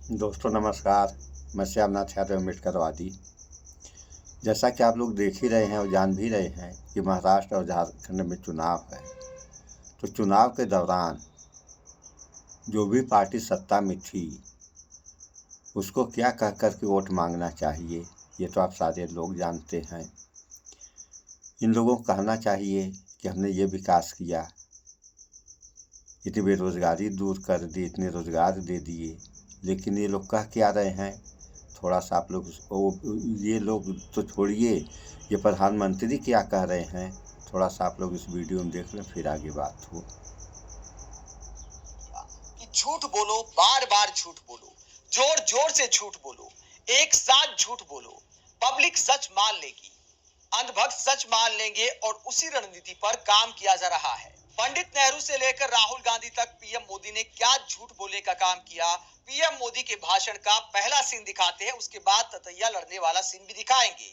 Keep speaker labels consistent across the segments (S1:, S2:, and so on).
S1: दोस्तों नमस्कार। मैं श्यामनाथ यादव अम्बेडकरवादी। जैसा कि आप लोग देख ही रहे हैं और जान भी रहे हैं कि महाराष्ट्र और झारखंड में चुनाव है। तो चुनाव के दौरान जो भी पार्टी सत्ता में थी उसको क्या कह कर के वोट मांगना चाहिए, ये तो आप सारे लोग जानते हैं। इन लोगों को कहना चाहिए कि हमने ये विकास किया, इतनी बेरोजगारी दूर कर दी, इतने रोजगार दे दिए, लेकिन ये लोग कह क्या रहे हैं? थोड़ा सा आप लोग ये लोग तो छोड़िए, ये प्रधानमंत्री क्या कह रहे हैं, थोड़ा सा आप लोग इस वीडियो में देख लें, फिर आगे बात हो।
S2: कि झूठ बोलो, बार बार झूठ बोलो, जोर जोर से झूठ बोलो, एक साथ झूठ बोलो, पब्लिक सच मान लेगी, अंधभक्त सच मान लेंगे और उसी रणनीति पर काम किया जा रहा है। पंडित नेहरू से लेकर राहुल गांधी तक पीएम मोदी ने क्या झूठ बोलने का काम किया। पीएम मोदी के भाषण का पहला सीन दिखाते हैं, उसके बाद ततैया लड़ने वाला सीन भी दिखाएंगे।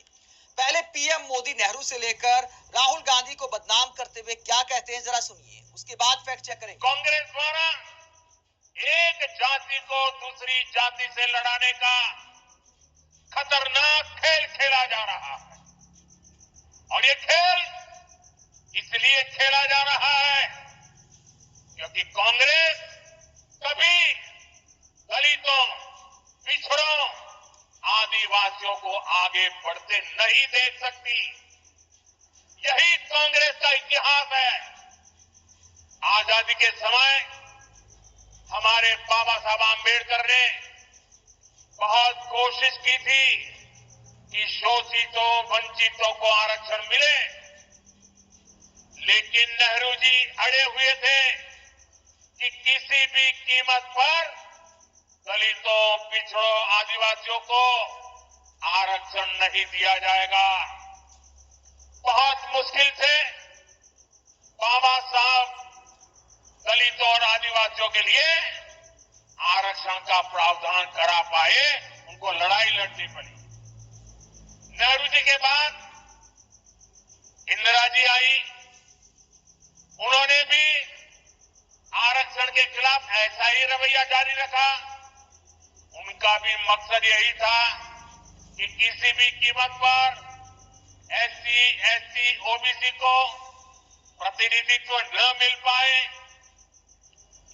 S2: पहले पीएम मोदी नेहरू से लेकर राहुल गांधी को बदनाम करते हुए क्या कहते हैं, जरा सुनिए, उसके बाद फैक्ट चेक करेंगे।
S3: कांग्रेस द्वारा एक जाति को दूसरी जाति से लड़ाने का खतरनाक खेल खेला जा रहा है और ये खेल इसलिए खेला जा रहा है क्योंकि कांग्रेस कभी दलितों, पिछड़ों, आदिवासियों को आगे बढ़ते नहीं देख सकती। यही कांग्रेस का इतिहास है। आजादी के समय हमारे बाबा साहब आंबेडकर ने बहुत कोशिश की थी कि शोषितों, वंचितों को आरक्षण मिले, लेकिन नेहरू जी अड़े हुए थे कि किसी भी कीमत पर दलितों, पिछड़ों, आदिवासियों को आरक्षण नहीं दिया जाएगा। बहुत मुश्किल से बाबा साहब दलितों और आदिवासियों के लिए आरक्षण का प्रावधान करा पाए, उनको लड़ाई लड़नी पड़ी। नेहरू जी के बाद इंदिरा जी आई, उन्होंने भी आरक्षण के खिलाफ ऐसा ही रवैया जारी रखा। उनका भी मकसद यही था कि किसी भी कीमत पर एससी, एसटी, ओबीसी को प्रतिनिधित्व न मिल पाए।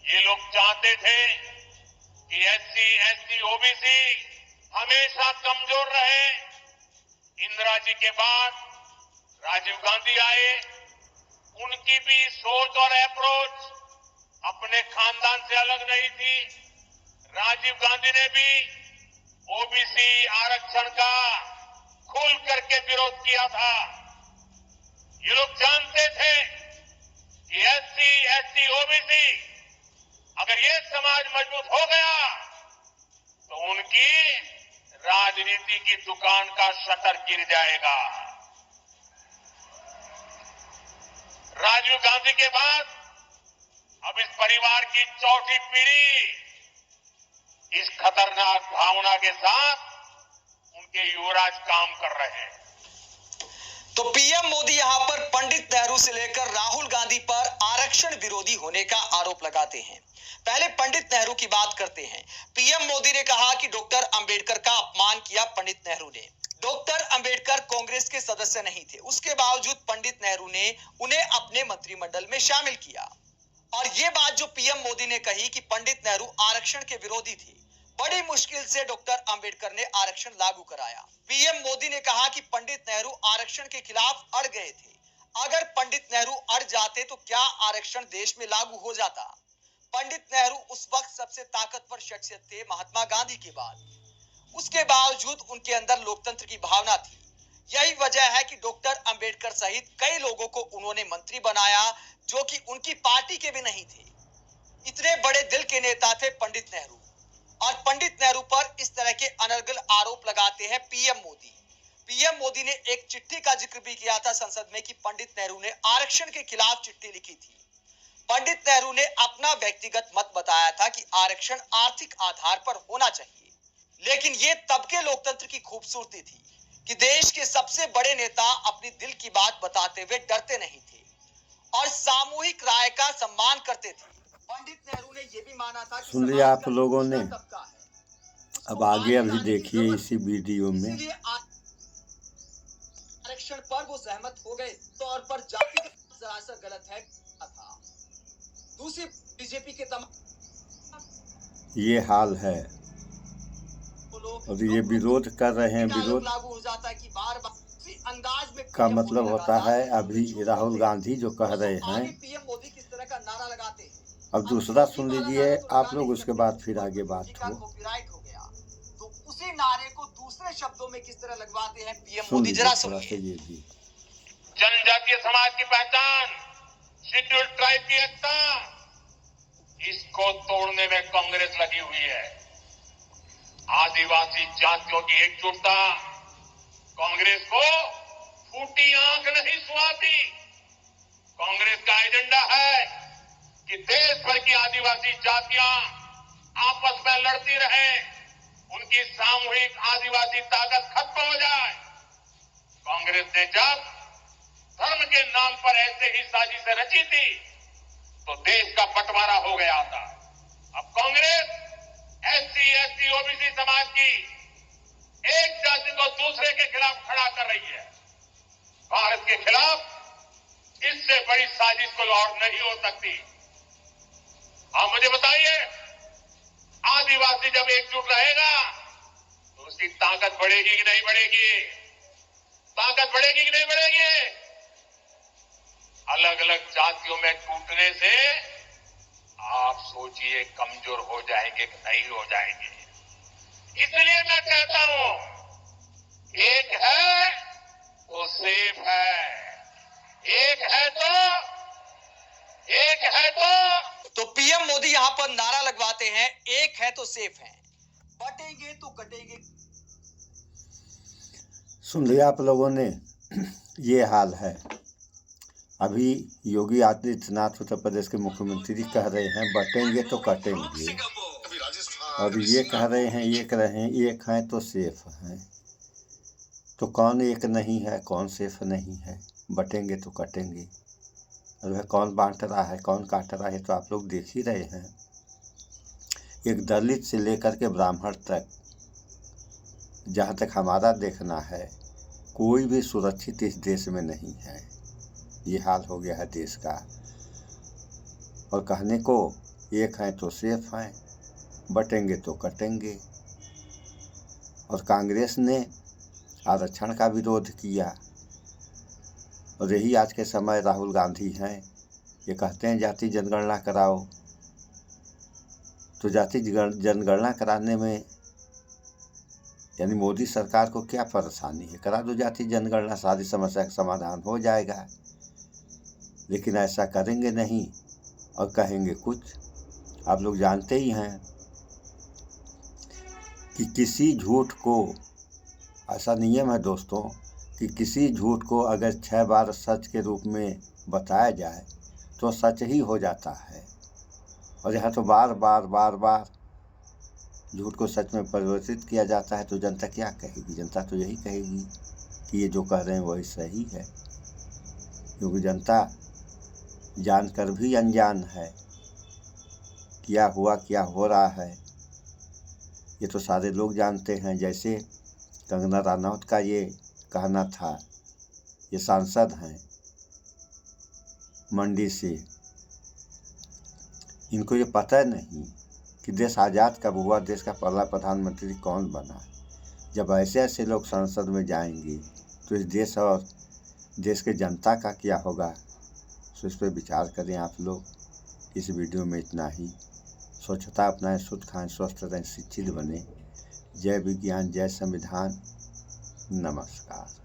S3: ये लोग चाहते थे कि एससी, एसटी, ओबीसी हमेशा कमजोर रहे। इंदिरा जी के बाद राजीव गांधी आए, उनकी भी सोच और अप्रोच अपने खानदान से अलग नहीं थी। राजीव गांधी ने भी ओबीसी आरक्षण का खुल करके विरोध किया था। ये लोग जानते थे कि एससी, एसटी, ओबीसी अगर ये समाज मजबूत हो गया तो उनकी राजनीति की दुकान का शटर गिर जाएगा। राजीव गांधी के बाद अब इस परिवार की चौथी पीढ़ी इस खतरनाक भावना के साथ उनके युवराज काम कर रहे हैं।
S2: तो पीएम मोदी यहां पर पंडित नेहरू से लेकर राहुल गांधी पर आरक्षण विरोधी होने का आरोप लगाते हैं। पहले पंडित नेहरू की बात करते हैं। पीएम मोदी ने कहा कि डॉक्टर अंबेडकर का अपमान किया पंडित नेहरू ने। डॉक्टर अंबेडकर कांग्रेस के सदस्य नहीं थे, उसके बावजूद पंडित नेहरू ने उन्हें अपने मंत्रिमंडल में शामिल किया। और ये बात जो पीएम मोदी ने कही कि पंडित नेहरू आरक्षण के विरोधी थे, बड़ी मुश्किल से डॉक्टर अंबेडकर ने आरक्षण लागू कराया। पीएम मोदी ने कहा कि पंडित नेहरू आरक्षण के खिलाफ अड़ गए थे। अगर पंडित नेहरू अड़ जाते तो क्या आरक्षण देश में लागू हो जाता? पंडित नेहरू उस वक्त सबसे ताकतवर शख्सियत थे महात्मा गांधी के बाद। उसके बावजूद उनके अंदर लोकतंत्र की भावना थी। यही वजह है कि डॉक्टर अंबेडकर सहित कई लोगों को उन्होंने मंत्री बनाया जो कि उनकी पार्टी के भी नहीं थे। इतने बड़े दिल के नेता थे पंडित नेहरू। और पंडित नेहरू पर इस तरह के अनर्गल आरोप लगाते हैं पीएम मोदी। पीएम मोदी ने एक चिट्ठी का जिक्र भी किया था संसद में कि पंडित नेहरू ने आरक्षण के खिलाफ चिट्ठी लिखी थी। पंडित नेहरू ने अपना व्यक्तिगत मत बताया था कि आरक्षण आर्थिक आधार पर होना चाहिए, लेकिन ये तब के लोकतंत्र की खूबसूरती थी कि देश के सबसे बड़े नेता अपनी दिल की बात बताते हुए डरते नहीं थे और सामूहिक राय का सम्मान करते थे। पंडित नेहरू ने यह भी माना था कि
S1: सुन लिया आप लोगों ने अब आगे अभी देखिए इसी वीडियो में।
S2: इसीलिए आरक्षण पर वो सहमत हो गए। तौर पर जाति का सरासर गलत है था। दूसरी बीजेपी के तमाम
S1: ये हाल है और ये विरोध कर रहे हैं। विरोध
S2: लागू हो जाता है कि बार बार अंदाज में
S1: का मतलब होता है अभी राहुल गांधी जो कह रहे हैं।
S2: पीएम मोदी किस तरह का नारा लगाते हैं।
S1: अब दूसरा सुन लीजिए आप लोग, उसके बाद फिर आगे बात हो।
S2: कॉपीराइट हो गया तो उसी नारे को दूसरे शब्दों में किस तरह लगवाते हैं पीएम
S1: सुन
S2: मोदी,
S1: लीजिए
S2: जरा
S1: थोड़ा सा
S2: सुनिए।
S1: ये भी।
S3: जनजातीय समाज की पहचान, शेड्यूल ट्राइब की एकता, इसको तोड़ने में कांग्रेस लगी हुई है। आदिवासी जातियों की एकजुटता कांग्रेस को फूटी आंख नहीं सुहाती। कांग्रेस का एजेंडा है कि देश भर की आदिवासी जातियां आपस में लड़ती रहें, उनकी सामूहिक आदिवासी ताकत खत्म हो जाए। कांग्रेस ने जब धर्म के नाम पर ऐसे ही साजिशें रची थी तो देश का बंटवारा हो गया था। अब कांग्रेस SC, ST, OBC समाज की एक जाति को दूसरे के खिलाफ खड़ा कर रही है। भारत के खिलाफ इससे बड़ी साजिश कोई और नहीं हो सकती। आप मुझे बताइए, आदिवासी जब एकजुट रहेगा तो उसकी ताकत बढ़ेगी कि नहीं बढ़ेगी? ताकत बढ़ेगी कि नहीं बढ़ेगी? अलग अलग जातियों में टूटने से आप सोचिए कमजोर हो जाएंगे कि नहीं हो जाएंगे। इसलिए मैं कहता हूं, एक है तो सेफ है, एक है तो पीएम मोदी यहां पर नारा लगवाते हैं, एक है तो सेफ है, बटेंगे तो कटेंगे।
S1: सुन लिया आप लोगों ने। ये हाल है। अभी योगी आदित्यनाथ उत्तर प्रदेश के मुख्यमंत्री कह रहे हैं बटेंगे तो कटेंगे, और ये कह रहे हैं एक हैं तो सेफ हैं। तो कौन एक नहीं है, कौन सेफ नहीं है? बटेंगे तो कटेंगे। और वह कौन बांट रहा है, कौन काट रहा है, तो आप लोग देख ही रहे हैं। एक दलित से लेकर के ब्राह्मण तक, जहाँ तक हमारा देखना है, कोई भी सुरक्षित इस देश में नहीं है। ये हाल हो गया है देश का। और कहने को एक हैं तो सेफ हैं, बटेंगे तो कटेंगे। और कांग्रेस ने आरक्षण का विरोध किया, और यही आज के समय राहुल गांधी हैं। ये कहते हैं जाति जनगणना कराओ, तो जाति जनगणना कराने में यानी मोदी सरकार को क्या परेशानी है? करा दो जाति जनगणना, सारी समस्या का समाधान हो जाएगा। लेकिन ऐसा करेंगे नहीं और कहेंगे कुछ। आप लोग जानते ही हैं कि किसी झूठ को, ऐसा नियम है दोस्तों कि किसी झूठ को अगर 6 बार सच के रूप में बताया जाए तो सच ही हो जाता है। और यहाँ तो बार बार झूठ को सच में परिवर्तित किया जाता है, तो जनता क्या कहेगी? जनता तो यही कहेगी कि ये जो कह रहे हैं वही सही है, क्योंकि जनता जानकर भी अनजान है क्या हुआ, क्या हो रहा है। ये तो सारे लोग जानते हैं। जैसे कंगना रनौत का ये कहना था, ये सांसद हैं मंडी से, इनको ये पता नहीं कि देश आज़ाद कब हुआ, देश का पहला प्रधानमंत्री कौन बना। जब ऐसे ऐसे लोग संसद में जाएंगे तो इस देश और देश के जनता का क्या होगा, तो इस पर विचार करें आप लोग। इस वीडियो में इतना ही। स्वच्छता अपनाएं, शुद्ध खाएं, स्वस्थ रहें, शिक्षित बने। जय विज्ञान, जय संविधान। नमस्कार।